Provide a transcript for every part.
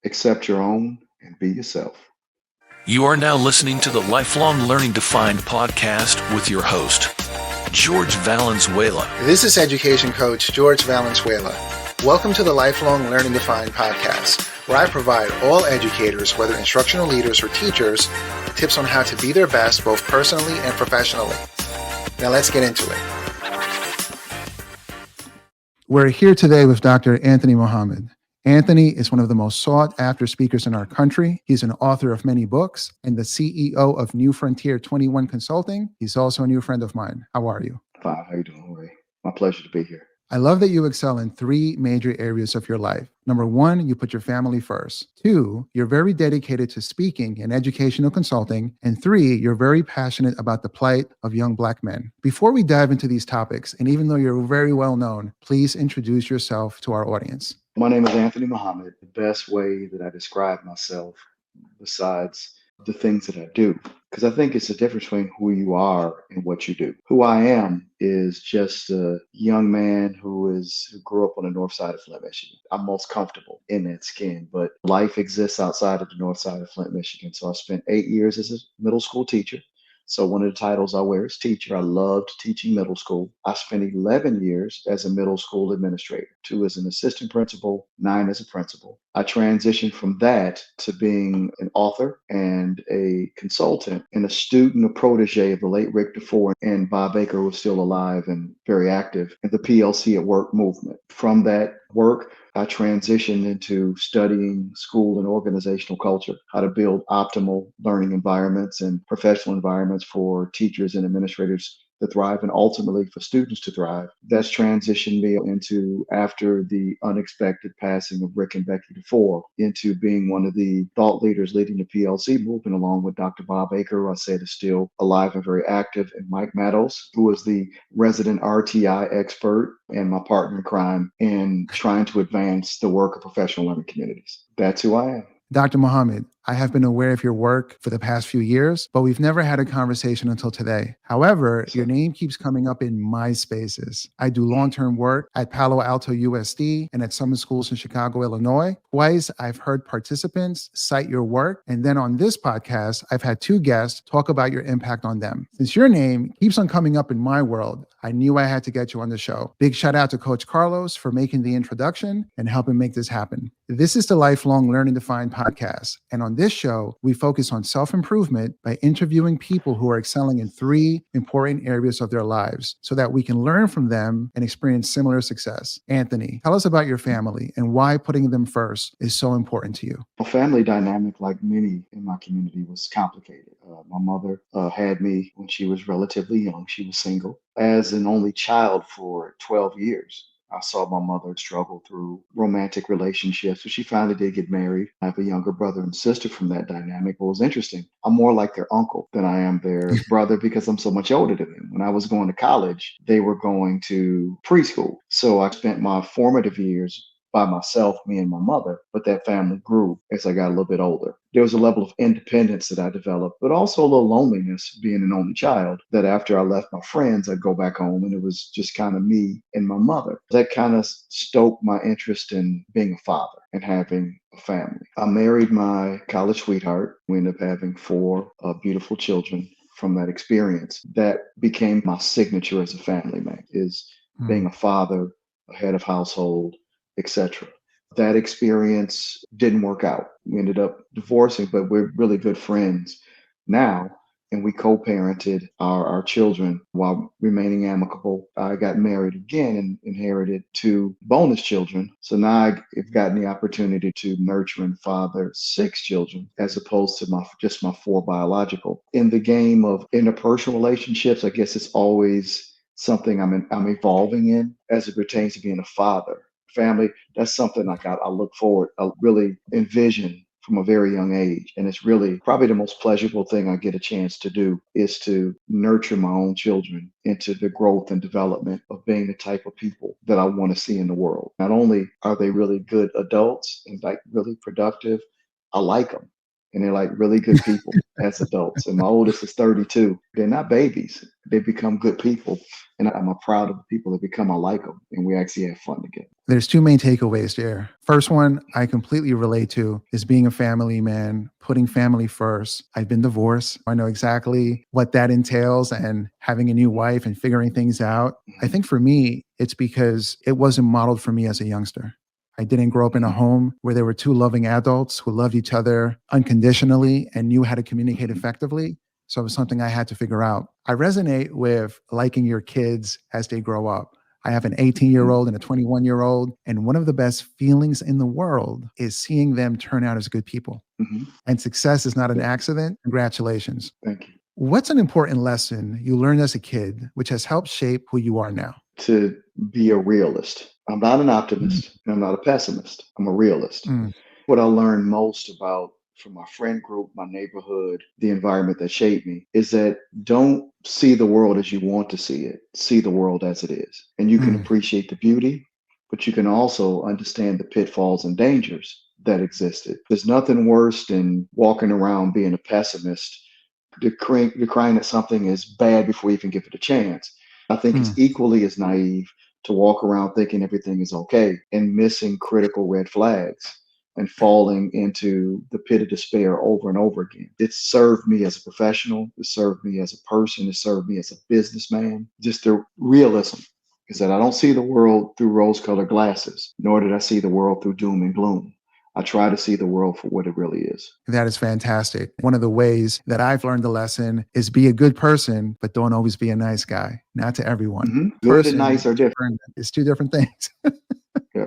Accept your own and be yourself. You are now listening to the Lifelong Learning Defined podcast with your host, George Valenzuela. This is education coach George Valenzuela. Welcome to the Lifelong Learning Defined podcast, where I provide all educators, whether instructional leaders or teachers, tips on how to be their best both personally and professionally. Now let's get into it. We're here today with Dr. Anthony Mohammed. Anthony is one of the most sought-after speakers in our country. He's an author of many books and the CEO of New Frontier 21 Consulting. He's also a new friend of mine. How are you? Fine. How you doing, Ray? My pleasure to be here. I love that you excel in three major areas of your life. Number one, you put your family first. Two, you're very dedicated to speaking and educational consulting. And three, you're very passionate about the plight of young Black men. Before we dive into these topics, and even though you're very well known, please introduce yourself to our audience. My name is Anthony Mohammed. The best way that I describe myself, besides the things that I do, because I think it's the difference between who you are and what you do. Who I am is just a young man who grew up on the north side of Flint, Michigan. I'm most comfortable in that skin, but life exists outside of the north side of Flint, Michigan. So I spent 8 years as a middle school teacher. So one of the titles I wear is teacher. I loved teaching middle school. I spent 11 years as a middle school administrator, 2 as an assistant principal, 9 as a principal. I transitioned from that to being an author and a consultant and a student, a protege of the late Rick DeFore and Bob Baker, who was still alive and very active in the PLC at Work movement. From that work, I transitioned into studying school and organizational culture, how to build optimal learning environments and professional environments for teachers and administrators to thrive and ultimately for students to thrive. That's transitioned me into, after the unexpected passing of Rick and Becky DeFore, into being one of the thought leaders leading the PLC movement, along with Dr. Bob Baker, who I said is still alive and very active, and Mike Meadows, who was the resident RTI expert and my partner in crime in trying to advance the work of professional learning communities. That's who I am. Dr. Mohammed, I have been aware of your work for the past few years, but we've never had a conversation until today. However, your name keeps coming up in my spaces. I do long-term work at Palo Alto USD and at some schools in Chicago, Illinois. Twice, I've heard participants cite your work. And then on this podcast, I've had 2 guests talk about your impact on them. Since your name keeps on coming up in my world, I knew I had to get you on the show. Big shout out to Coach Carlos for making the introduction and helping make this happen. This is the Lifelong Learning Defined podcast. And on this show, we focus on self-improvement by interviewing people who are excelling in 3 important areas of their lives so that we can learn from them and experience similar success. Anthony, tell us about your family and why putting them first is so important to you. A family dynamic, like many in my community, was complicated. My mother had me when she was relatively young. She was single. As an only child for 12 years, I saw my mother struggle through romantic relationships. So she finally did get married. I have a younger brother and sister from that dynamic. What was interesting, I'm more like their uncle than I am their brother because I'm so much older than them. When I was going to college, they were going to preschool. So I spent my formative years by myself, me and my mother, but that family grew as I got a little bit older. There was a level of independence that I developed, but also a little loneliness being an only child, that after I left my friends, I'd go back home and it was just kind of me and my mother. That kind of stoked my interest in being a father and having a family. I married my college sweetheart. We ended up having 4 beautiful children from that experience. That became my signature as a family man, is being a father, a head of household, etc. That experience didn't work out. We ended up divorcing, but we're really good friends now. And we co-parented our children while remaining amicable. I got married again and inherited 2 bonus children. So now I've gotten the opportunity to nurture and father 6 children as opposed to just my 4 biological. In the game of interpersonal relationships, I guess it's always something I'm evolving in as it pertains to being a father. Family, that's something I look forward, I really envision from a very young age. And it's really probably the most pleasurable thing I get a chance to do, is to nurture my own children into the growth and development of being the type of people that I want to see in the world. Not only are they really good adults and like really productive, I like them. and they're like really good people as adults. And my oldest is 32. They're not babies. They become good people. And I'm proud of the people that become. I like them. And we actually have fun together. There's two main takeaways there. First one, I completely relate to is being a family man, putting family first. I've been divorced. I know exactly what that entails and having a new wife and figuring things out. I Mhm, think for me, it's because it wasn't modeled for me as a youngster. I didn't grow up in a mhm, home where there were two loving adults who loved each other unconditionally and knew how to communicate mhm, effectively. So it was something I had to figure out. I resonate with liking your kids as they grow up. I have an 18-year-old and a 21-year-old. And one of the best feelings in the world is seeing them turn out as good people. mhm. And success is not an Yeah, accident. Congratulations. thank you. What's an important lesson you learned as a kid, which has helped shape who you are now? To be a realist. I'm not an Mm, optimist and I'm not a pessimist. I'm a realist. mm, What I learned most about from my friend group, my neighborhood, the environment that shaped me is that don't see the world as you want to see it. See the world as it is. And you can mm, appreciate the beauty, but you can also understand the pitfalls and dangers that existed. There's nothing worse than walking around being a pessimist, decrying that something is bad before you even give it a chance. I think it's mm. equally as naive to walk around thinking everything is okay and missing critical red flags and falling into the pit of despair over and over again. It served me as a professional, it served me as a person, it served me as a businessman. Just the realism is that I don't see the world through rose colored glasses, nor did I see the world through doom and gloom. I try to see the world for what it really is. That is fantastic. One of the ways that I've learned the lesson is be a good person, but don't always be a nice guy. Not to everyone. Good and Person nice are different. is two different things. Yeah.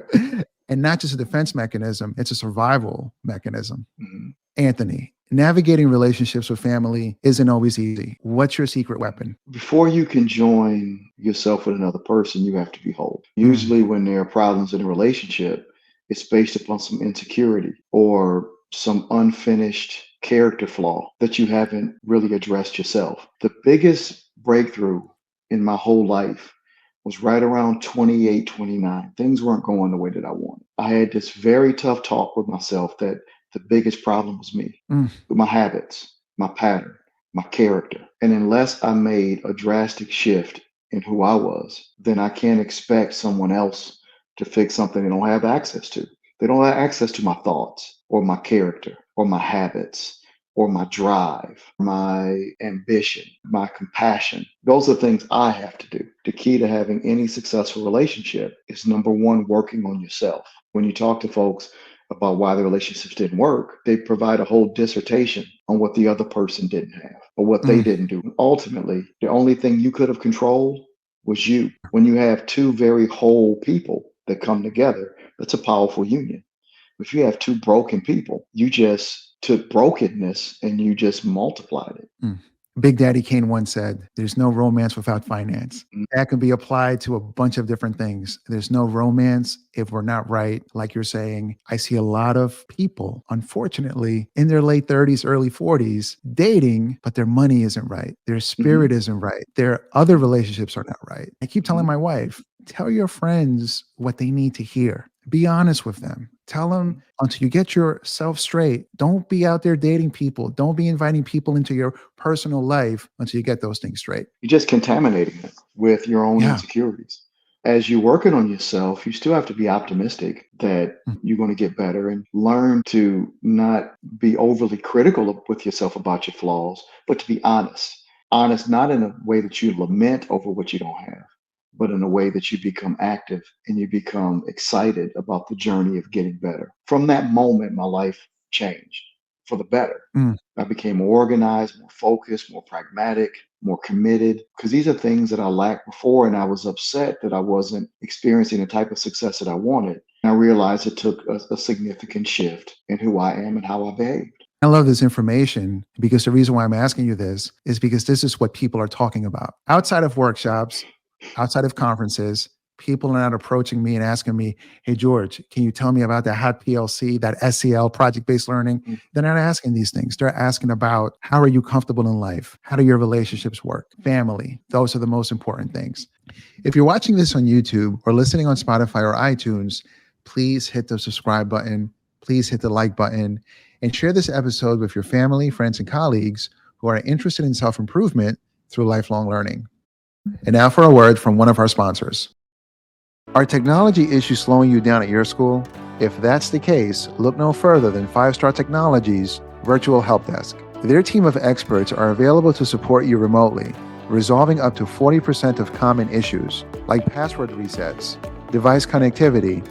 And not just a defense mechanism, it's a survival mechanism. Mhm. Anthony, navigating relationships with family isn't always easy. What's your secret weapon? Before you can join yourself with another person, you have to be whole. Mm, Usually, when there are problems in a relationship, it's based upon some insecurity or some unfinished character flaw that you haven't really addressed yourself. The biggest breakthrough in my whole life was right around 28, 29. Things weren't going the way that I wanted. I had this very tough talk with myself that the biggest problem was me, mm, my habits, my pattern, my character. And unless I made a drastic shift in who I was, then I can't expect someone else to fix something they don't have access to. They don't have access to my thoughts or my character or my habits or my drive, my ambition, my compassion. Those are things I have to do. The key to having any successful relationship is number one, working on yourself. When you talk to folks about why the relationships didn't work, they provide a whole dissertation on what the other person didn't have or what they mm. didn't do. Ultimately, the only thing you could have controlled was you. When you have two very whole people that come together, that's a powerful union. If you have two broken people, you just took brokenness and you just multiplied it. Mm. Big Daddy Kane once said, there's no romance without finance. That can be applied to a bunch of different things. There's no romance if we're not right. Like you're saying, I see a lot of people, unfortunately, in their late 30s, early 40s, dating, but their money isn't right. Their Mm-hmm, spirit isn't right. Their other relationships are not right. I keep telling mm-hmm, my wife, tell your friends what they need to hear. Be honest with them. Tell them until you get yourself straight. Don't be out there dating people. Don't be inviting people into your personal life until you get those things straight. you're just contaminating it with your own Yeah. insecurities. As you're working on yourself, you still have to be optimistic that Mm, you're going to get better and learn to not be overly critical with yourself about your flaws, but to be honest. Honest, not in a way that you lament over what you don't have, but in a way that you become active and you become excited about the journey of getting better. From that moment, my life changed for the better. mm. I became more organized, more focused, more pragmatic, more committed, because these are things that I lacked before. And I was upset that I wasn't experiencing the type of success that I wanted. And I realized it took a significant shift in who I am and how I behaved. I love this information because the reason why I'm asking you this is because this is what people are talking about. Outside of workshops, outside of conferences, people are not approaching me and asking me, hey, George, can you tell me about that hot PLC, that SEL, project based learning? They're not asking these things. They're asking about how are you comfortable in life? How do your relationships work? Family. Those are the most important things. If you're watching this on YouTube or listening on Spotify or iTunes, please hit the subscribe button. Please hit the like button. and share this episode with your family, friends, and colleagues who are interested in self improvement through lifelong learning. And now for a word from one of our sponsors. Are technology issues slowing you down at your school? If that's the case, look no further than 5-Star Technologies Virtual Help Desk. Their team of experts are available to support you remotely, resolving up to 40% of common issues like password resets, device connectivity,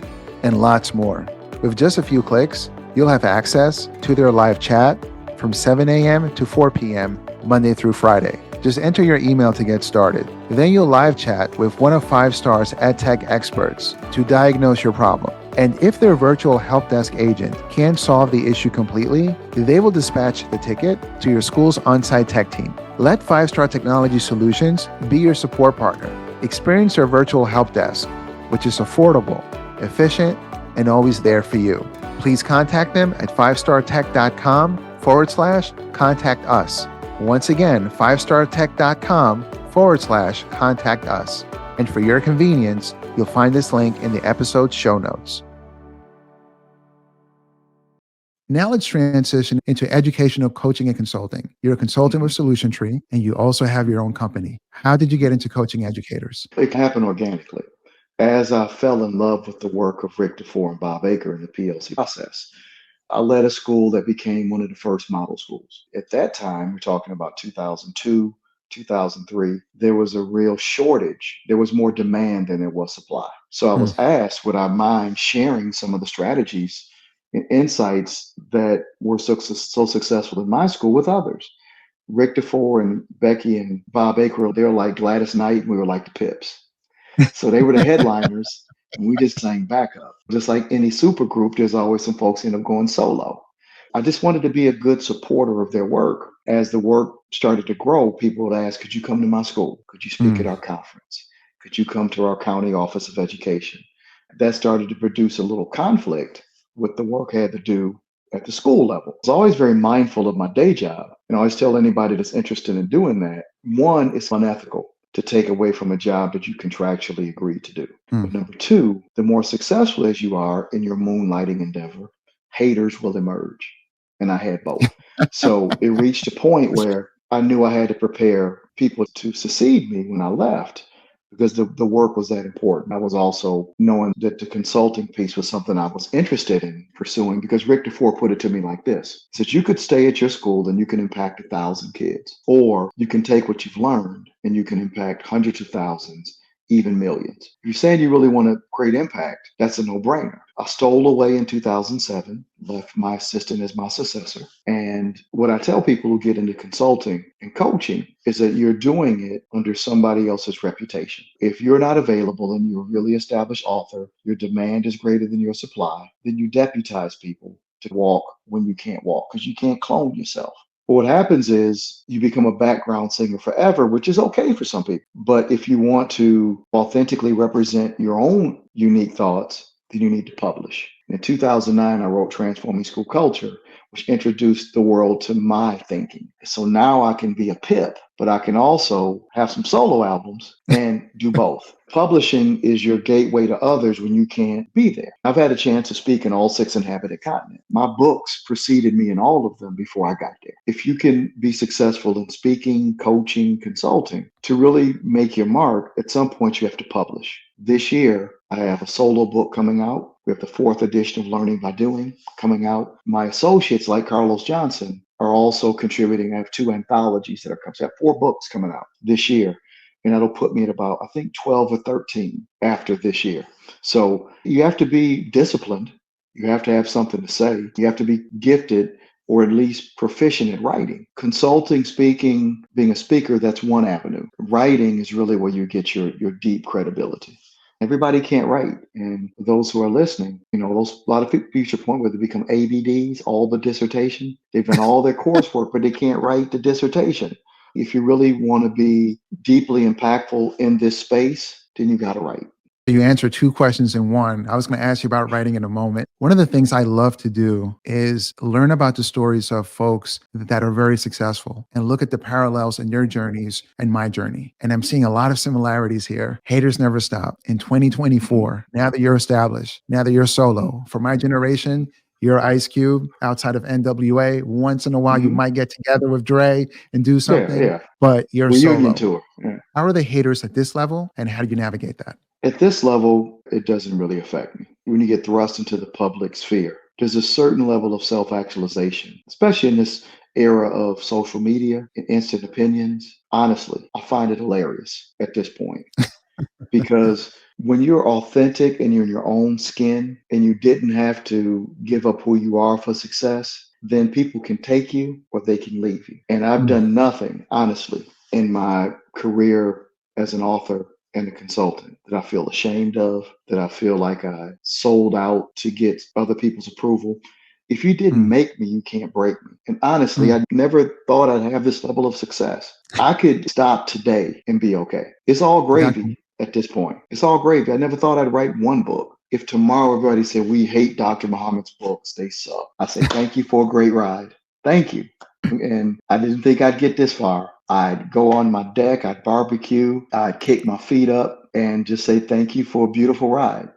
and lots more. With just a few clicks, you'll have access to their live chat from 7 a.m. to 4 p.m. Monday through Friday. Just enter your email to get started. Then you'll live chat with one of 5-Star's EdTech experts to diagnose your problem. And if their virtual help desk agent can't solve the issue completely, they will dispatch the ticket to your school's on-site tech team. Let 5-Star Technology Solutions be your support partner. Experience their virtual help desk, which is affordable, efficient, and always there for you. Please contact them at 5startech.com/contact us. Once again, 5startech.com/contact us. And for your convenience, you'll find this link in the episode show notes. Now let's transition into educational coaching and consulting. You're a consultant with Solution Tree, and you also have your own company. How did you get into coaching educators? It happened organically. As I fell in love with the work of Rick DeFore and Bob Aker in the PLC process, I led a school that became one of the first model schools. At that time, we're talking about 2002, 2003, there was a real shortage. There was more demand than there was supply. So I was asked, would I mind sharing some of the strategies and insights that were so successful in my school with others? Rick DeFore and Becky and Bob Aker, they were like Gladys Knight, and we were like the Pips. So they were the headliners, and we just sang backup. Just like any super group, there's always some folks end up going solo. I just wanted to be a good supporter of their work. As the work started to grow, people would ask, could you come to my school? Could you speak at our conference? Could you come to our county office of education? That started to produce a little conflict with the work I had to do at the school level. I was always very mindful of my day job. And I always tell anybody that's interested in doing that, one, it's unethical to take away from a job that you contractually agreed to do. But number two, the more successful as you are in your moonlighting endeavor, haters will emerge. And I had both. So it reached a point where I knew I had to prepare people to succeed me when I left, because the work was that important. I was also knowing that the consulting piece was something I was interested in pursuing, because Rick DeFore put it to me like this. He said, you could stay at your school and you can impact 1,000 kids, or you can take what you've learned and you can impact hundreds of thousands, even millions. If you're saying you really want to create impact, that's a no-brainer. I stole away in 2007, left my assistant as my successor. And what I tell people who get into consulting and coaching is that you're doing it under somebody else's reputation. If you're not available and you're a really established author, your demand is greater than your supply, then you deputize people to walk when you can't walk, because you can't clone yourself. But what happens is you become a background singer forever, which is okay for some people. But if you want to authentically represent your own unique thoughts, then you need to publish. In 2009, I wrote Transforming School Culture, which introduced the world to my thinking. So now I can be a pip, but I can also have some solo albums and do both. Publishing is your gateway to others when you can't be there. I've had a chance to speak in all 6 inhabited continents. My books preceded me in all of them before I got there. If you can be successful in speaking, coaching, consulting, to really make your mark, at some point you have to publish. This year, I have a solo book coming out. We have the 4th edition of Learning by Doing coming out. My associates, like Carlos Johnson, are also contributing. I have 2 anthologies that are coming. So I have 4 books coming out this year. And that'll put me at about, I think, 12 or 13 after this year. So you have to be disciplined. You have to have something to say. You have to be gifted, or at least proficient at writing. Consulting, speaking, being a speaker, that's one avenue. Writing is really where you get your deep credibility. Everybody can't write. And those who are listening, a lot of people reach a point where they become ABDs, all the dissertation. They've done all their coursework, but they can't write the dissertation. If you really want to be deeply impactful in this space, then you got to write. You answered 2 questions in one. I was going to ask you about writing in a moment. One of the things I love to do is learn about the stories of folks that are very successful and look at the parallels in their journeys and my journey. And I'm seeing a lot of similarities here. Haters never stop. In 2024, now that you're established, now that you're solo, for my generation, You're Ice Cube outside of NWA. Once in a while, you Hmm. might get together with Dre and do Yeah, something, yeah. but you're Reunion solo. tour. Yeah. How are the haters at this level, and how do you navigate that? At this level, it doesn't really affect me. When you get thrust into the public sphere, there's a certain level of self actualization, especially in this era of social media and instant opinions. Honestly, I find it hilarious at this point because when you're authentic and you're in your own skin and you didn't have to give up who you are for success, then people can take you or they can leave you. And I've Mm, done nothing, honestly, in my career as an author and a consultant that I feel ashamed of, that I feel like I sold out to get other people's approval. If you didn't mm, make me, you can't break me. And honestly, mm. I never thought I'd have this level of success. I could stop today and be okay. It's all Dr. gravy at this point. It's all gravy. I never thought I'd write one book. If tomorrow everybody said, we hate Dr. Muhammad's books, they suck, I say, thank you for a great ride. Thank you. And I didn't think I'd get this far. I'd go on my deck, I'd barbecue, I'd kick my feet up and just say, thank you for a beautiful ride.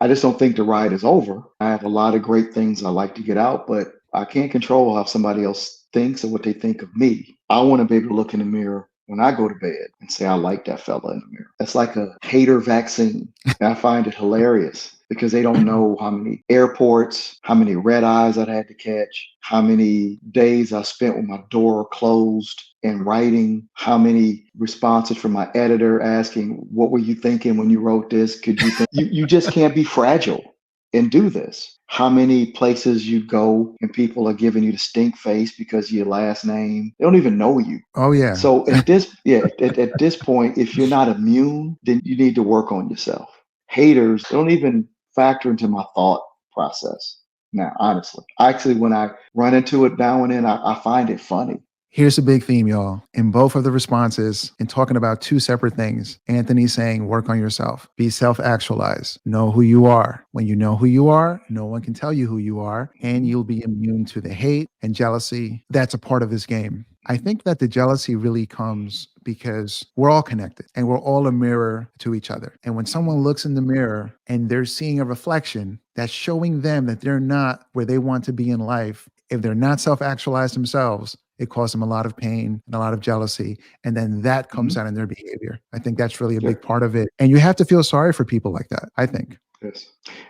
I just don't think the ride is over. I have a lot of great things I like to get out, but I can't control how somebody else thinks or what they think of me. I want to be able to look in the mirror when I go to bed and say, I like that fella in the mirror. That's like a hater vaccine. And I find it hilarious because they don't know how many airports, how many red eyes I'd had to catch, how many days I spent with my door closed and writing, how many responses from my editor asking, what were you thinking when you wrote this? Could you think? You just can't be fragile and do this. How many places you go and people are giving you the stink face because of your last name? They don't even know you. Oh, yeah. So at this, yeah, at this point, if you're not immune, then you need to work on yourself. Haters don't even factor into my thought process. Now, honestly, actually, when I run into it now and then, I find it funny. Here's a big theme, y'all. In both of the responses, in talking about two separate things, Anthony's saying, work on yourself, be self actualized, know who you are. When you know who you are, no one can tell you who you are, and Mhm. you'll be immune to the hate and jealousy that's a part of this game. I think that the jealousy really comes because we're all connected and we're all a mirror to each other. And when someone looks in the mirror and they're seeing a reflection that's showing them that they're not where they want to be in life, if they're not self actualized themselves, it causes them a lot of pain and a lot of jealousy. And then that comes Mhm. out in their behavior. I think that's really a Yeah. big part of it. And you have to feel sorry for people like that, I think. Yes.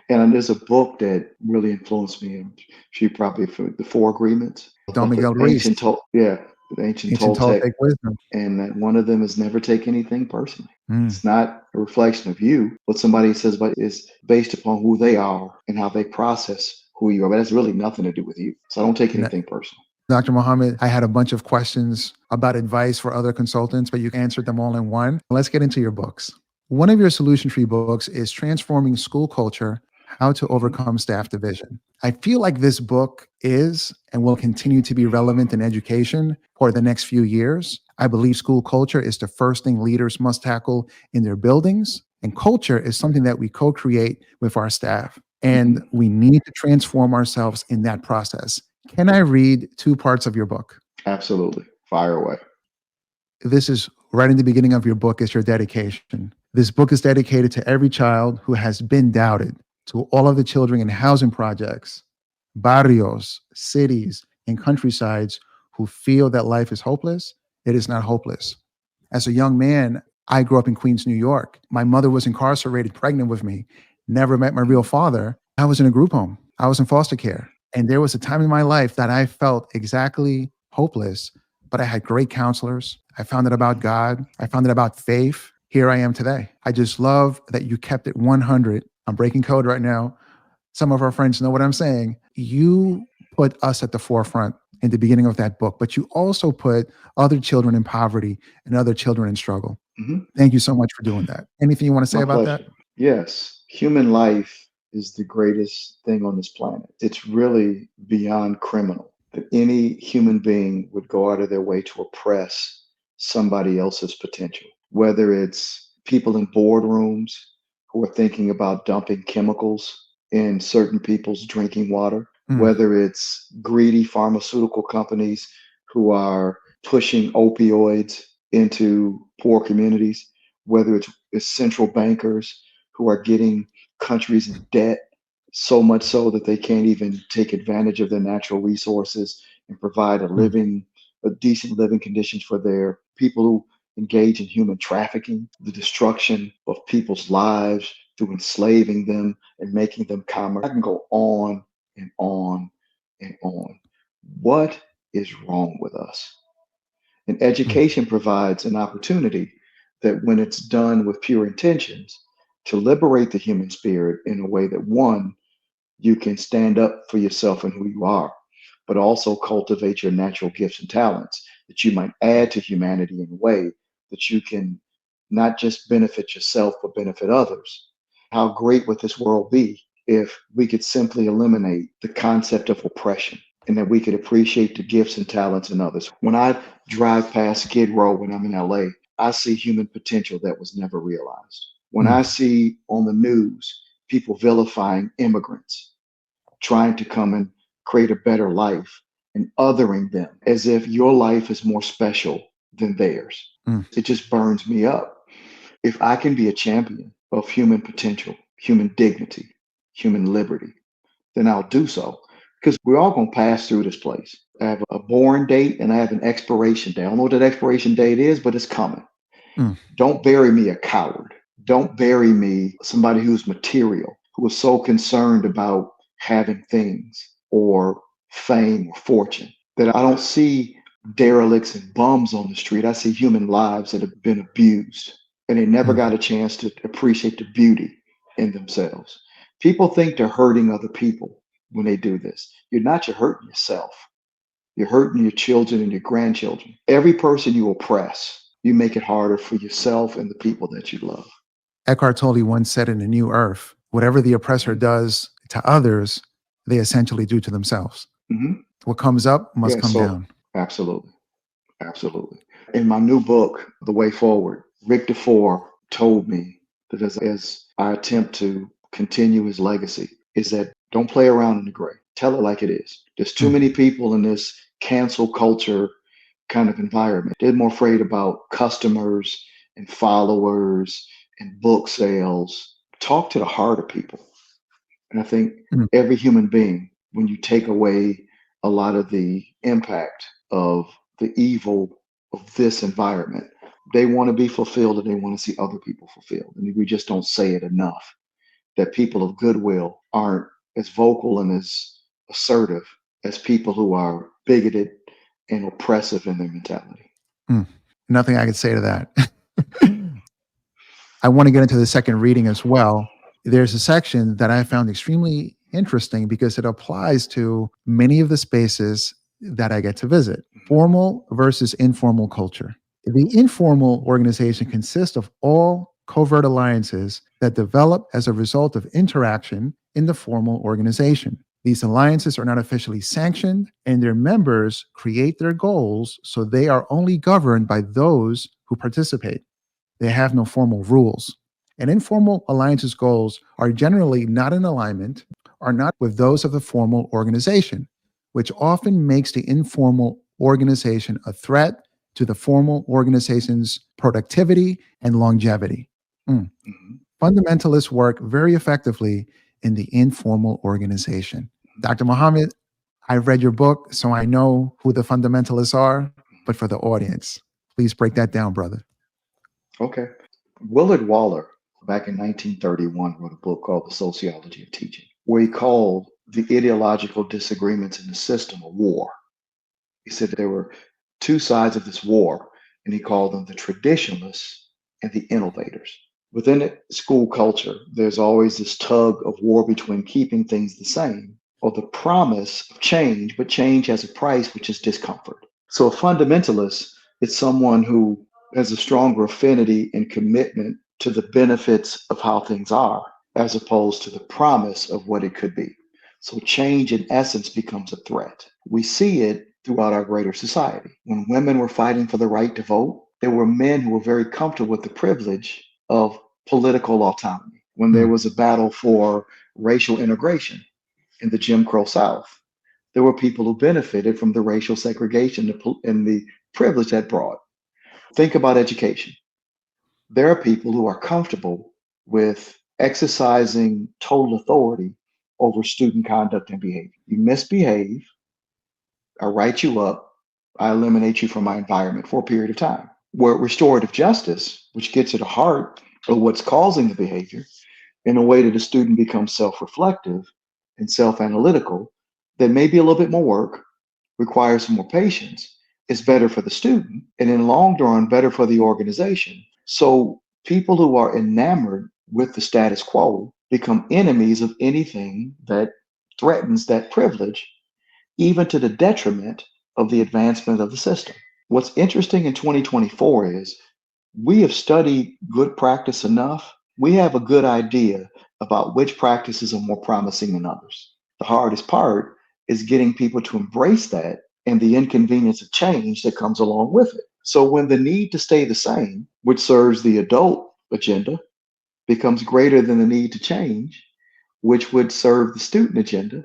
And there's a book that really influenced me, and she probably for the Four Agreements Don of the Miguel Ruiz, ancient yeah, the ancient ancient Toltec, Toltec wisdom. and that one of them is never take anything personally. Mm, It's not a reflection of you. What somebody says about is based upon who they are and how they process who you are. But that's really nothing to do with you. So I don't take anything personal. Dr. Mohammed, I had a bunch of questions about advice for other consultants, but you answered them all in one. Let's get into your books. One of your solution tree books is Transforming School Culture: How to Mhm. Overcome Staff Division. I feel like this book is and will continue to be relevant in education for the next few years. I believe school culture is the first thing leaders must tackle in their buildings, and culture is something that we co create with our staff. And Mhm. we need to transform ourselves in that process. Can I read two parts of your book? Absolutely. Fire away. This is right in the beginning of your book, is your dedication. This book is dedicated to every child who has been doubted, to all of the children in housing projects, barrios, cities, and countrysides who feel that life is hopeless. It is not hopeless. As a young man, I grew up in Queens, New York. My mother was incarcerated, pregnant with me, never met my real Mhm. father. I was in a group home, I was in foster care. And there was a time in my life that I felt exactly hopeless, but I had great counselors. I found out about Mhm. God, I found out about faith. Here I am today. I just love that you kept it 100. I'm breaking code right now. Some of our friends know what I'm saying. You put us at the forefront in the beginning of that book, but you also put other children in poverty and other children in struggle. Mhm. Thank you so much for doing that. Anything you want to say My about that? pleasure. Yes, human life is the greatest thing on this planet. It's really beyond criminal that any human being would go out of their way to oppress somebody else's potential, whether it's people in boardrooms who are thinking about dumping chemicals in certain people's drinking water, Mm, whether it's greedy pharmaceutical companies who are pushing opioids into poor communities, whether it's central bankers who are getting countries in debt so much so that they can't even take advantage of their natural resources and provide mm, a decent living conditions for their people who engage in human trafficking, the destruction of people's lives through enslaving them and making them commerce. I can go on and on and on. What is wrong with us? And mm, education provides an opportunity that, when it's done with pure intentions, to liberate the human spirit in a way that, one, you can stand up for yourself and who you are, but also cultivate your natural gifts and talents that you might add to humanity in a way that you can not just benefit yourself, but benefit others. How great would this world be if we could simply eliminate the concept of oppression and that we could appreciate the gifts and talents in others? When I drive past Skid Row when I'm in LA, I see human potential that was never realized. When mm. I see on the news people vilifying immigrants, trying to come and create a better life and othering them as if your life is more special than theirs, Mm. it just burns me up. If I can be a champion of human potential, human dignity, human liberty, then I'll do so. Because we're all going to pass through this place. I have a born date and I have an expiration date. I don't know what that expiration date is, but it's coming. Mm. Don't bury me a coward. Don't bury me somebody who's material, who is so concerned about having things or fame or fortune that I don't see derelicts and bums on the street. I see human lives that have been abused and they never Mm. got a chance to appreciate the beauty in themselves. People think they're hurting other people when they do this. You're not, you're hurting yourself. You're hurting your children and your grandchildren. Every person you oppress, you make it harder for yourself and the people that you love. Eckhart Tolle once said in A New Earth, whatever the oppressor Hmm. does to others, they essentially do to themselves. Hmm. What comes up must Yeah, come so down. absolutely. Absolutely. In my new book, The Way Forward, Rick DeFore told me that as I attempt to continue his legacy, is that don't play around in the gray. Tell it like it is. There's too Mm. many people in this cancel culture kind of environment. They're more afraid about customers and followers and book sales. Talk to the heart of people. And I think Mm. every human being, when you take away a lot of the impact of the evil of this environment, they want to be fulfilled and they want to see other people fulfilled. And we just don't say it enough that people of goodwill aren't as vocal and as assertive as people who are bigoted and oppressive in their mentality. Mm. Nothing I could say to that. I want to get into the second reading as well. There's a section that I found extremely interesting because it applies to many of the spaces that I get to visit. Formal versus informal culture. The informal organization consists of all covert alliances that develop as a result of interaction in the formal organization. These alliances are not officially sanctioned, and their members create their goals, so they are only governed by those who participate. They have no formal rules. And informal alliances' goals are generally not in alignment, are not with those of the formal organization, which often makes the informal organization a threat to the formal organization's productivity and longevity. Mm. Mhm. Fundamentalists work very effectively in the informal organization. Dr. Mohammed, I've read your book, so I know who the fundamentalists are, but for the audience, please break that down, brother. Okay. Willard Waller, back in 1931, wrote a book called The Sociology of Teaching, where he called the ideological disagreements in the system a war. He said there were two sides of this war, and he called them the traditionalists and the innovators. Within school culture, there's always this tug of war between keeping things the same or the promise of change, but change has a price, which is discomfort. So a fundamentalist is someone who has a stronger affinity and commitment to the benefits of how things are, as opposed to the promise of what it could be. So change in essence becomes a threat. We see it throughout our greater society. When women were fighting for the right to vote, there were men who were very comfortable with the privilege of political autonomy. When there Mm. was a battle for racial integration in the Jim Crow South, there were people who benefited from the racial segregation and the privilege that brought. Think about education. There are people who are comfortable with exercising total authority over student conduct and behavior. You misbehave, I write you up, I eliminate you from my environment for a period of time. Where restorative justice, which gets at the heart of what's causing the behavior, in a way that the student becomes self reflective and self analytical, that may be a little bit more work, requires some more patience, is better for the student and in the long run, better for the organization. So people who are enamored with the status quo become enemies of anything that threatens that privilege, even to the detriment of the advancement of the system. What's interesting in 2024 is we have studied good practice enough. We have a good idea about which practices are more promising than others. The hardest part is getting people to embrace that and the inconvenience of change that comes along with it. So when the need to stay the same, which serves the adult agenda, becomes greater than the need to change, which would serve the student agenda,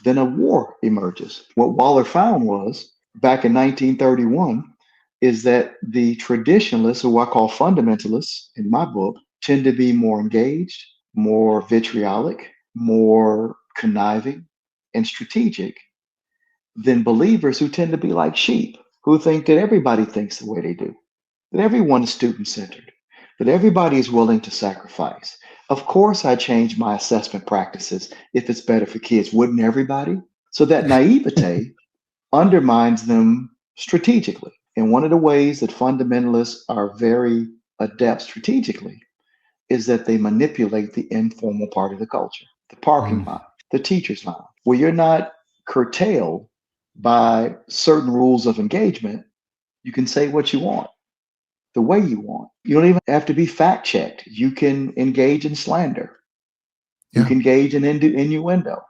then a war emerges. What Waller found was back in 1931 is that the traditionalists, who I call fundamentalists in my book, tend to be more engaged, more vitriolic, more conniving, and strategic than believers who tend to be like sheep, who think that everybody thinks the way they do, that everyone is student centered, that everybody is willing to sacrifice. Of course, I change my assessment practices if it's better for kids. Wouldn't everybody? So that naivete undermines them strategically. And one of the ways that fundamentalists are very adept strategically is that they manipulate the informal part of the culture, the parking Mm. lot, the teacher's lounge, where you're not curtailed by certain rules of engagement. You can say what you want the way you want. You don't even have to be fact checked. You can engage in slander. You Yeah. can engage in innuendo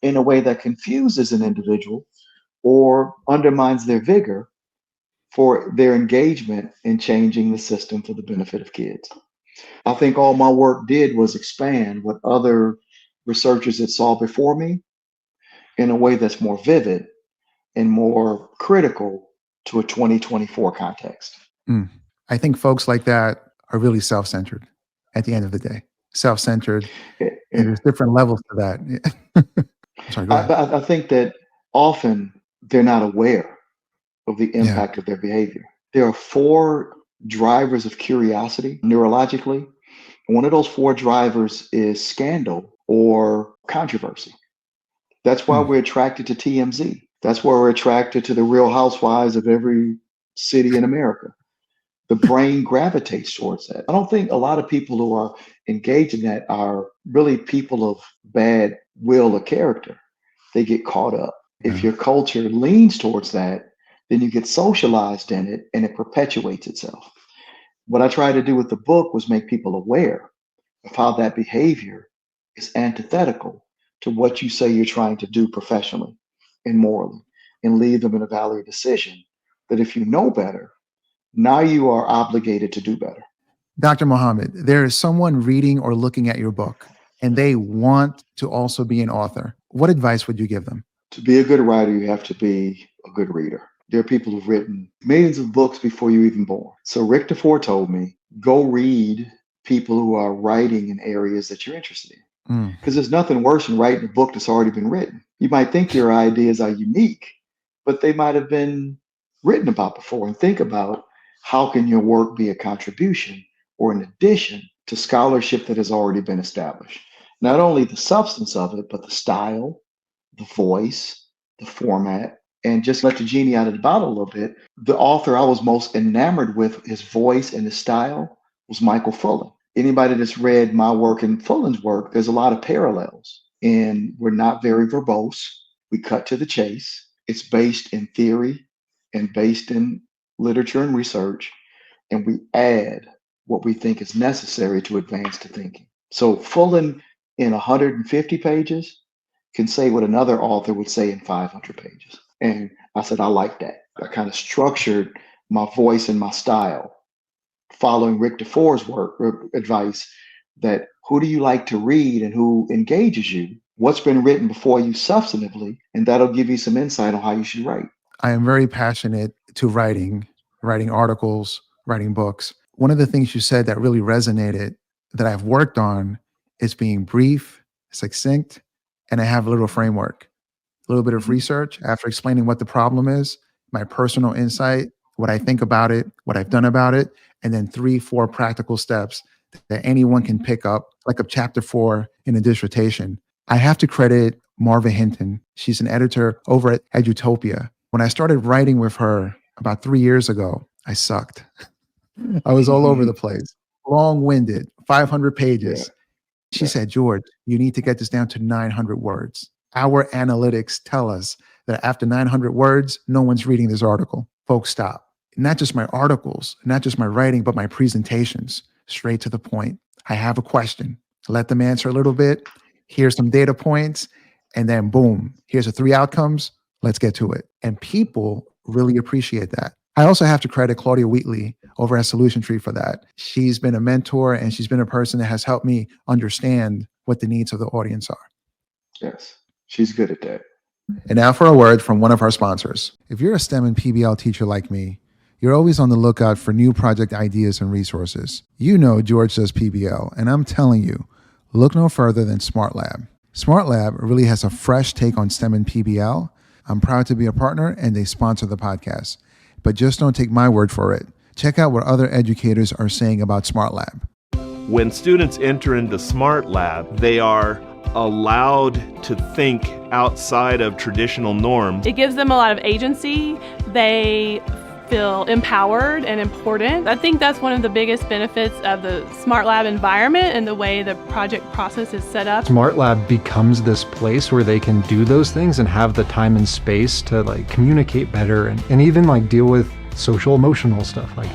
in a way that confuses an individual or undermines their vigor for their engagement in changing the system for the benefit of kids. I think all my work did was expand what other researchers had saw before me in a way that's more vivid and more critical to a 2024 context. Mm. I think folks like that are really self centered at the end of the day. Self centered. And there's different levels to that. I'm sorry, go I, ahead. I think that often they're not aware of the Yeah. impact of their behavior. There are four drivers of curiosity neurologically. And one of those four drivers is scandal or controversy. That's why Mm. we're attracted to TMZ. That's why we're attracted to the real housewives of every city in America. The brain gravitates towards that. I don't think a lot of people who are engaged in that are really people of bad will or character. They get caught up. If Yeah. your culture leans towards that, then you get socialized in it and it perpetuates itself. What I tried to do with the book was make people aware of how that behavior is antithetical to what you say you're trying to do professionally and morally, and leave them in a valley of decision that if you know better, now you are obligated to do better. Dr. Mohammed, there is someone reading or looking at your book and they want to also be an author. What advice would you give them? To be a good writer, you have to be a good reader. There are people who've written millions of books before you even born. So Rick DeFore told me, go read people who are writing in areas that you're interested in. Mm. Because there's nothing worse than writing a book that's already been written. You might think your ideas are unique, but they might have been written about before. And think about how can your work be a contribution or an addition to scholarship that has already been established. Not only the substance of it, but the style, the voice, the format, and just let the genie out of the bottle a little bit. The author I was most enamored with, his voice and his style, was Michael Fullan. Anybody that's read my work and Fullan's work, there's a lot of parallels. And we're not very verbose. We cut to the chase. It's based in theory and based in literature and research. And we add what we think is necessary to advance the thinking. So Fullan in 150 pages can say what another author would say in 500 pages. And I said, I like that. I kind of structured my voice and my style following Rick DeFore's work advice that who do you like to read and who engages you? What's been written before you substantively, and that'll give you some insight on how you should write. I am very passionate to writing articles, writing books. One of the things you said that really resonated that I've worked on is being brief, succinct, and I have a little framework, a little bit of Hmm. research after explaining what the problem is, my personal insight, what I think about it, what I've done about it, and then 3, 4 practical steps that anyone can pick up, like a chapter 4 in a dissertation. I have to credit Marva Hinton. She's an editor over at Edutopia. When I started writing with her about 3 years ago, I sucked. I was all over the place, long winded, 500 Yeah, pages. She yeah, said, George, you need to get this down to 900 words. Our analytics tell us that after 900 words, no one's reading this article. Folks, stop. Not just my articles, not just my writing, but my presentations, straight to the point. I have a question. Let them answer a little bit. Here's some data points. And then boom, here's the 3 outcomes. Let's get to it. And people really appreciate that. I also have to credit Claudia Wheatley over at Solution Tree for that. She's been a mentor and she's been a person that has helped me understand what the needs of the audience are. yes. She's good at that. And now for a word from one of our sponsors. If you're a STEM and PBL teacher like me, you're always on the lookout for new project ideas and resources. You know George does PBL, and I'm telling you, look no further than Smart Lab. Smart Lab really has a fresh take on STEM and PBL. I'm proud to be a partner, and they sponsor the podcast. But just don't take my word for it. Check out what other educators are saying about Smart Lab. When students enter into Smart Lab, they are allowed to think outside of traditional norms. It gives them a lot of agency. They feel empowered and important. I think that's one of the biggest benefits of the Smart Lab environment and the way the project process is set up. Smart Lab becomes this place where they can do those things and have the time and space to like communicate better and even like deal with social emotional stuff. Like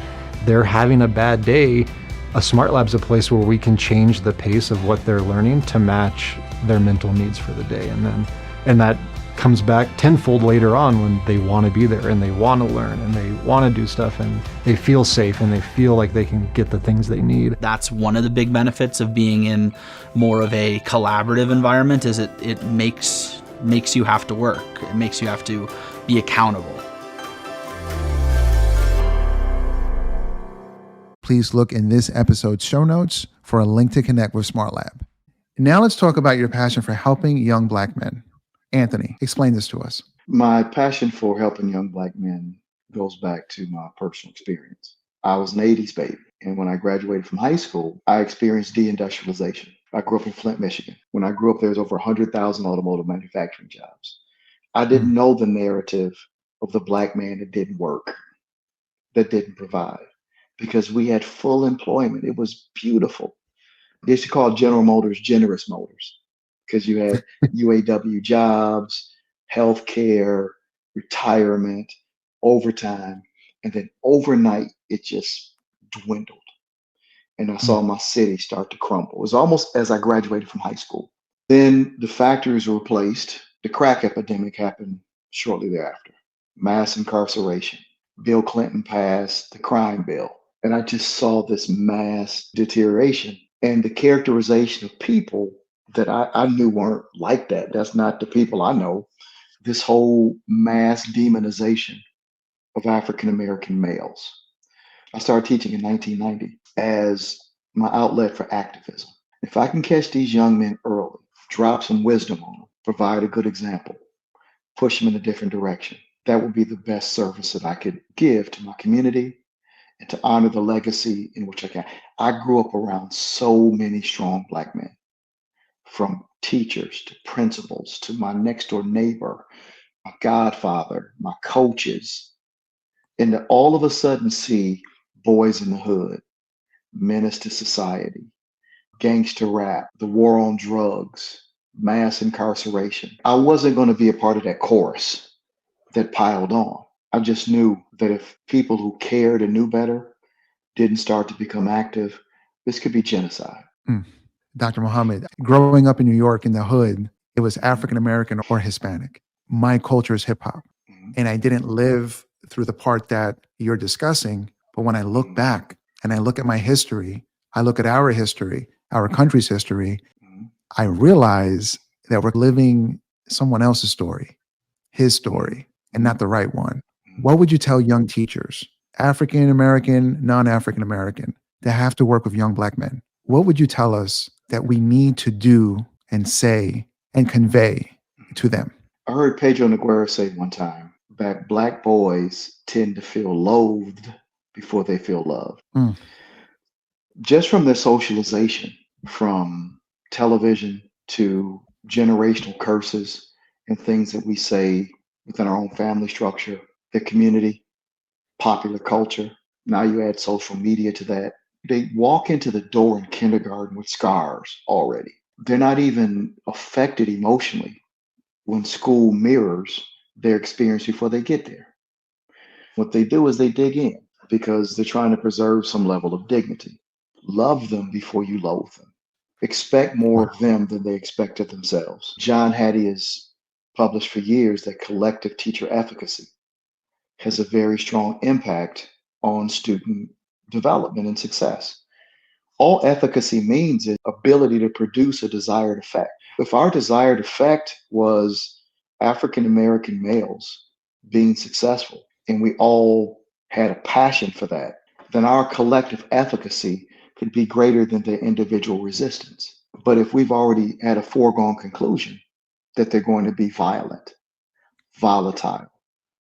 they're having a bad day. A Smart Lab's a place where we can change the pace of what they're learning to match their mental needs for the day. And that comes back tenfold later on when they want to be there and they want to learn and they want to do stuff and they feel safe and they feel like they can get the things they need. That's one of the big benefits of being in more of a collaborative environment is it makes you have to work. It makes you have to be accountable. Please look in this episode's show notes for a link to connect with Smart Lab. Now let's talk about your passion for helping young Black men. Anthony, explain this to us. My passion for helping young Black men goes back to my personal experience. I was an 80s baby, and when I graduated from high school, I experienced deindustrialization. I grew up in Flint, Michigan. When I grew up, there was over 100,000 automotive manufacturing jobs. I didn't know the narrative of the Black man that didn't work, that didn't provide, because we had full employment. It was beautiful. They used to call General Motors generous motors because you had UAW jobs, healthcare, retirement, overtime, and then overnight it just dwindled. And I saw my city start to crumble. It was almost as I graduated from high school. Then the factories were replaced. The crack epidemic happened shortly thereafter. Mass incarceration. Bill Clinton passed the crime bill. And I just saw this mass deterioration and the characterization of people that I knew weren't like that. That's not the people I know. This whole mass demonization of African American males. I started teaching in 1990 as my outlet for activism. If I can catch these young men early, drop some wisdom on them, provide a good example, push them in a different direction, that would be the best service that I could give to my community and to honor the legacy in which I can. I grew up around so many strong Black men, from teachers to principals to my next door neighbor, my godfather, my coaches, and to all of a sudden see boys in the hood, menace to society, gangster rap, the war on drugs, mass incarceration. I wasn't going to be a part of that chorus that piled on. I just knew that if people who cared and knew better didn't start to become active, this could be genocide. Dr. Muhammad, growing up in New York in the hood, it was African American or Hispanic. My culture is hip hop. And I didn't live through the part that you're discussing. But when I look back and I look at my history, I look at our history, our country's history, I realize that we're living someone else's story, his story, and not the right one. What would you tell young teachers, African American, non-African American, that have to work with young Black men? What would you tell us that we need to do and say and convey to them? I heard Pedro Noguera say one time that black boys tend to feel loathed before they feel loved. Mm. Just from their socialization, from television to generational curses and things that we say within our own family structure, the community, popular culture. Now you add social media to that. They walk into the door in kindergarten with scars already. They're not even affected emotionally when school mirrors their experience before they get there. What they do is they dig in because they're trying to preserve some level of dignity. Love them before you loathe them. Expect more Wow. of them than they expect of themselves. John Hattie has published for years that collective teacher efficacy has a very strong impact on student development and success. All efficacy means is ability to produce a desired effect. If our desired effect was African American males being successful and we all had a passion for that, then our collective efficacy could be greater than their individual resistance. But if we've already had a foregone conclusion that they're going to be violent, volatile,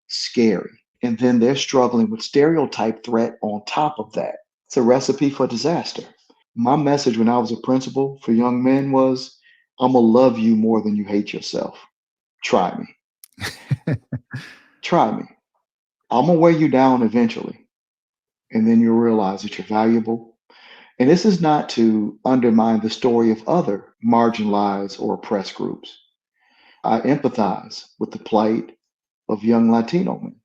scary, and then they're struggling with stereotype threat on top of that, it's a recipe for disaster. My message when I was a principal for young men was, I'm going to love you more than you hate yourself. Try me. Try me. I'm going to wear you down eventually. And then you'll realize that you're valuable. And this is not to undermine the story of other marginalized or oppressed groups. I empathize with the plight of young Latino men.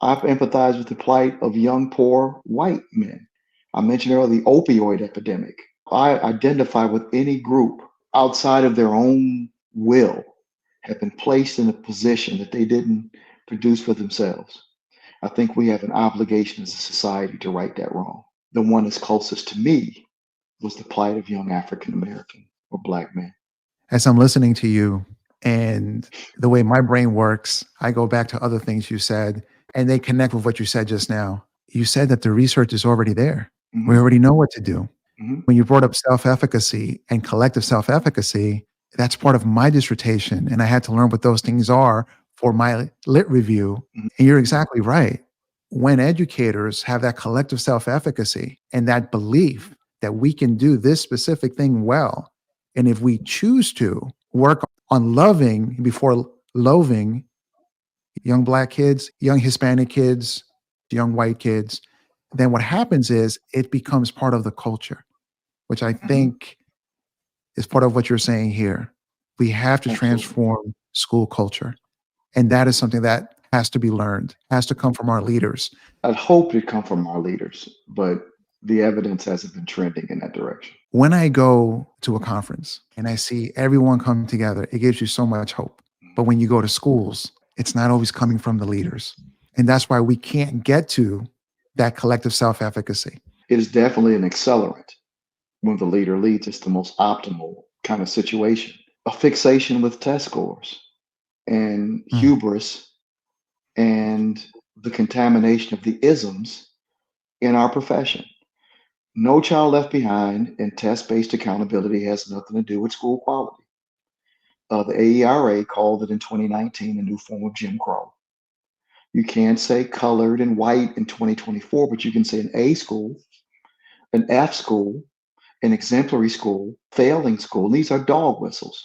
I empathize with the plight of young, poor white men. I mentioned earlier the opioid epidemic. I identify with any group outside of their own will have been placed in a position that they didn't produce for themselves. I think we have an obligation as a society to right that wrong. The one that's closest to me was the plight of young African American or Black men. As I'm listening to you and the way my brain works, I go back to other things you said and they connect with what you said just now. You said that the research is already there. We Mhm, already know what to do. mhm, When you brought up self-efficacy and collective self-efficacy, that's part of my dissertation. And I had to learn what those things are for my lit review. mhm, And you're exactly right. When educators have that collective self-efficacy and that belief that we can do this specific thing well, and if we choose to work on loving before loathing young Black kids, young Hispanic kids, young white kids, then what happens is it becomes part of the culture, which I mhm. think is part of what you're saying here. We have to Absolutely. transform school culture. And that is something that has to be learned, has to come from our leaders. I'd hoped it'd come from our leaders, but the evidence hasn't been trending in that direction. When I go to a conference and I see everyone come together, it gives you so much hope. But when you go to schools, it's not always coming from the leaders. And that's why we can't get to that collective self-efficacy. It is definitely an accelerant when the leader leads. It's the most optimal kind of situation. A fixation with test scores and Mm. hubris and the contamination of the isms in our profession. No Child Left Behind and test based accountability has nothing to do with school quality. The AERA called it in 2019 a new form of Jim Crow. You can't say colored and white in 2024, but you can say an A school, an F school, an exemplary school, failing school. These are dog whistles.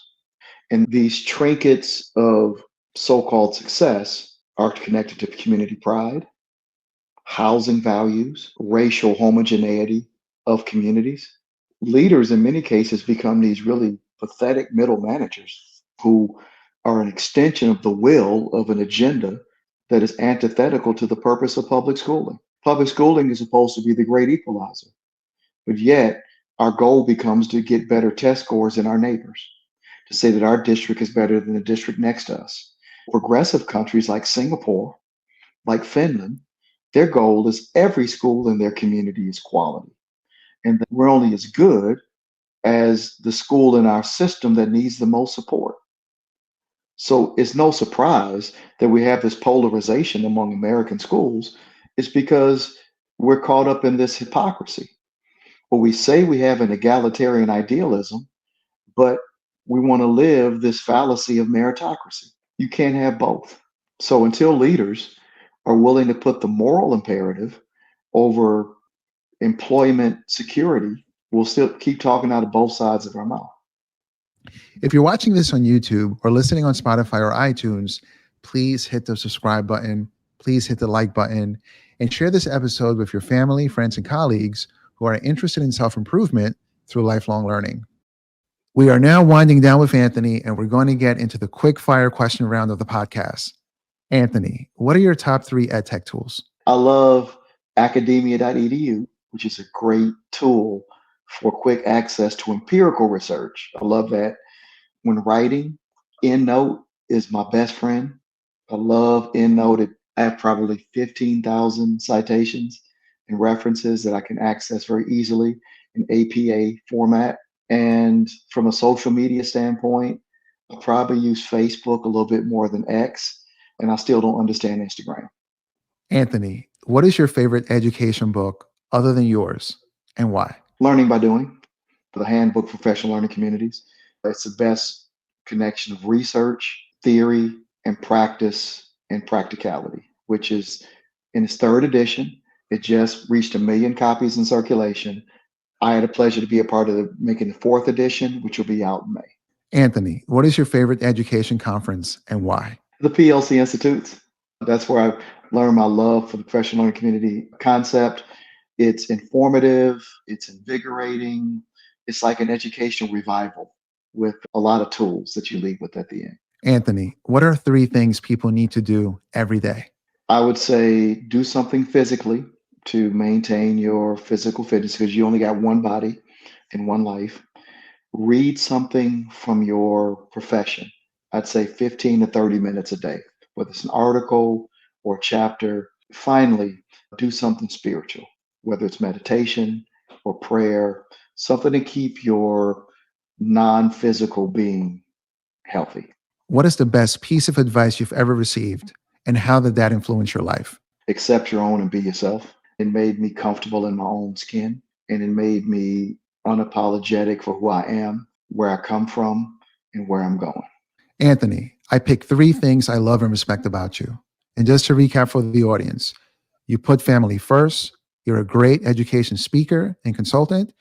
And these trinkets of so called success are connected to community pride, housing values, racial homogeneity of communities. Leaders, in many cases, become these really pathetic middle managers who are an extension of the will of an agenda that is antithetical to the purpose of public schooling. Public schooling is supposed to be the great equalizer, but yet our goal becomes to get better test scores than our neighbors, to say that our district is better than the district next to us. Progressive countries like Singapore, like Finland, their goal is every school in their community is quality. And that we're only as good as the school in our system that needs the most support. So it's no surprise that we have this polarization among American schools. It's because we're caught up in this hypocrisy where we say we have an egalitarian idealism, but we want to live this fallacy of meritocracy. You can't have both. So until leaders are willing to put the moral imperative over employment security, we'll still keep talking out of both sides of our mouth. If you're watching this on YouTube or listening on Spotify or iTunes, please hit the subscribe button. Please hit the like button and share this episode with your family, friends, and colleagues who are interested in self improvement through lifelong learning. We are now winding down with Anthony, and we're going to get into the quick fire question round of the podcast. Anthony, what are your top 3 ed tech tools? I love academia.edu, which is a great tool for quick access to empirical research. I love that. When writing, EndNote is my best friend. I love EndNote. I have probably 15,000 citations and references that I can access very easily in APA format. And from a social media standpoint, I probably use Facebook a little bit more than X, and I still don't understand Instagram. Anthony, what is your favorite education book other than yours and why? Learning by Doing, for the Handbook for Professional Learning Communities. It's the best connection of research, theory, and practice and practicality, which is in its 3rd edition. It just reached 1 million copies in circulation. I had a pleasure to be a part of making the 4th edition, which will be out in May. Anthony, what is your favorite education conference and why? The PLC Institutes. That's where I learned my love for the professional learning community concept. It's informative, it's invigorating. It's like an educational revival with a lot of tools that you leave with at the end. Anthony, what are 3 things people need to do every day? I would say do something physically to maintain your physical fitness because you only got one body and one life. Read something from your profession. I'd say 15 to 30 minutes a day, whether it's an article or a chapter. Finally, do something spiritual, whether it's meditation or prayer, something to keep your non-physical being healthy. What is the best piece of advice you've ever received, and how did that influence your life? Accept your own and be yourself. It made me comfortable in my own skin, and it made me unapologetic for who I am, where I come from, and where I'm going. Anthony, I picked 3 things I love and respect about you. And just to recap for the audience, you put family first, you're a great education speaker and consultant,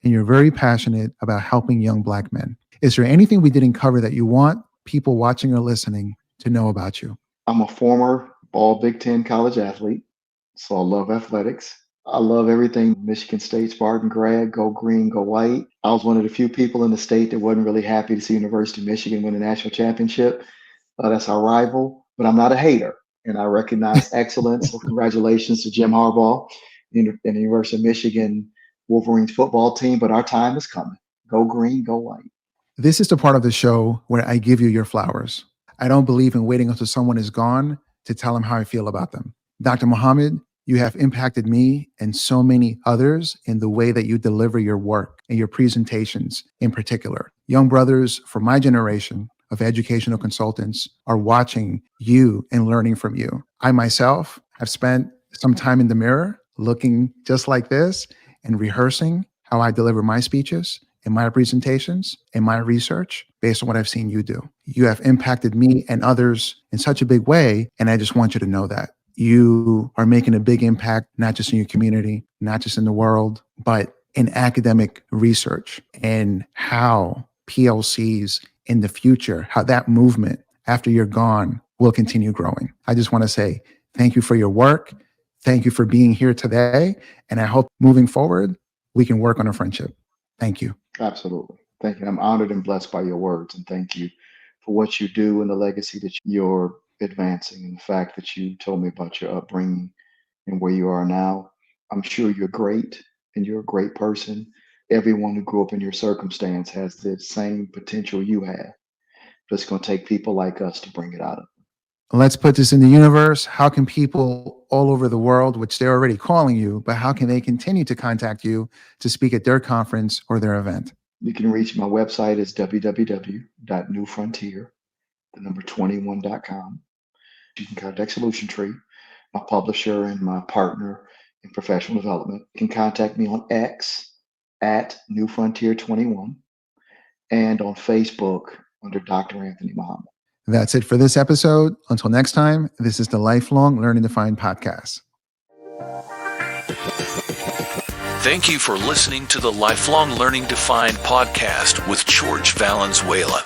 and you're very passionate about helping young Black men. Is there anything we didn't cover that you want people watching or listening to know about you? I'm a former all Big Ten college athlete, so I love athletics. I love everything Michigan State, Spartan grad, go green, go white. I was one of the few people in the state that wasn't really happy to see University of Michigan win a national championship. That's our rival, but I'm not a hater, and I recognize excellence. So congratulations to Jim Harbaugh and the University of Michigan Wolverines football team, but our time is coming. Go green, go white. This is the part of the show where I give you your flowers. I don't believe in waiting until someone is gone to tell them how I feel about them. Dr. Muhammad, you have impacted me and so many others in the way that you deliver your work and your presentations in particular. Young brothers from my generation of educational consultants are watching you and learning from you. I myself have spent some time in the mirror looking just like this and rehearsing how I deliver my speeches and my presentations and my research based on what I've seen you do. You have impacted me and others in such a big way, and I just want you to know that. You are making a big impact, not just in your community, not just in the world, but in academic research and how PLCs in the future, how that movement after you're gone will continue growing. I just want to say thank you for your work. Thank you for being here today. And I hope moving forward, we can work on a friendship. Thank you. Absolutely. Thank you. I'm honored and blessed by your words, and thank you for what you do and the legacy that you're advancing, and the fact that you told me about your upbringing and where you are now. I'm sure you're great and you're a great person. Everyone who grew up in your circumstance has the same potential you have, but it's going to take people like us to bring it out of them. Let's put this in the universe. How can people all over the world, which they're already calling you, but how can they continue to contact you to speak at their conference or their event? You can reach my website is www.newfrontier21.com. You can contact Solution Tree, my publisher and my partner in professional development. You can contact me on X at New Frontier 21. and on Facebook under Dr. Anthony Muhammad. That's it for this episode. Until next time, this is the Lifelong Learning Defined podcast. Thank you for listening to the Lifelong Learning Defined podcast with George Valenzuela.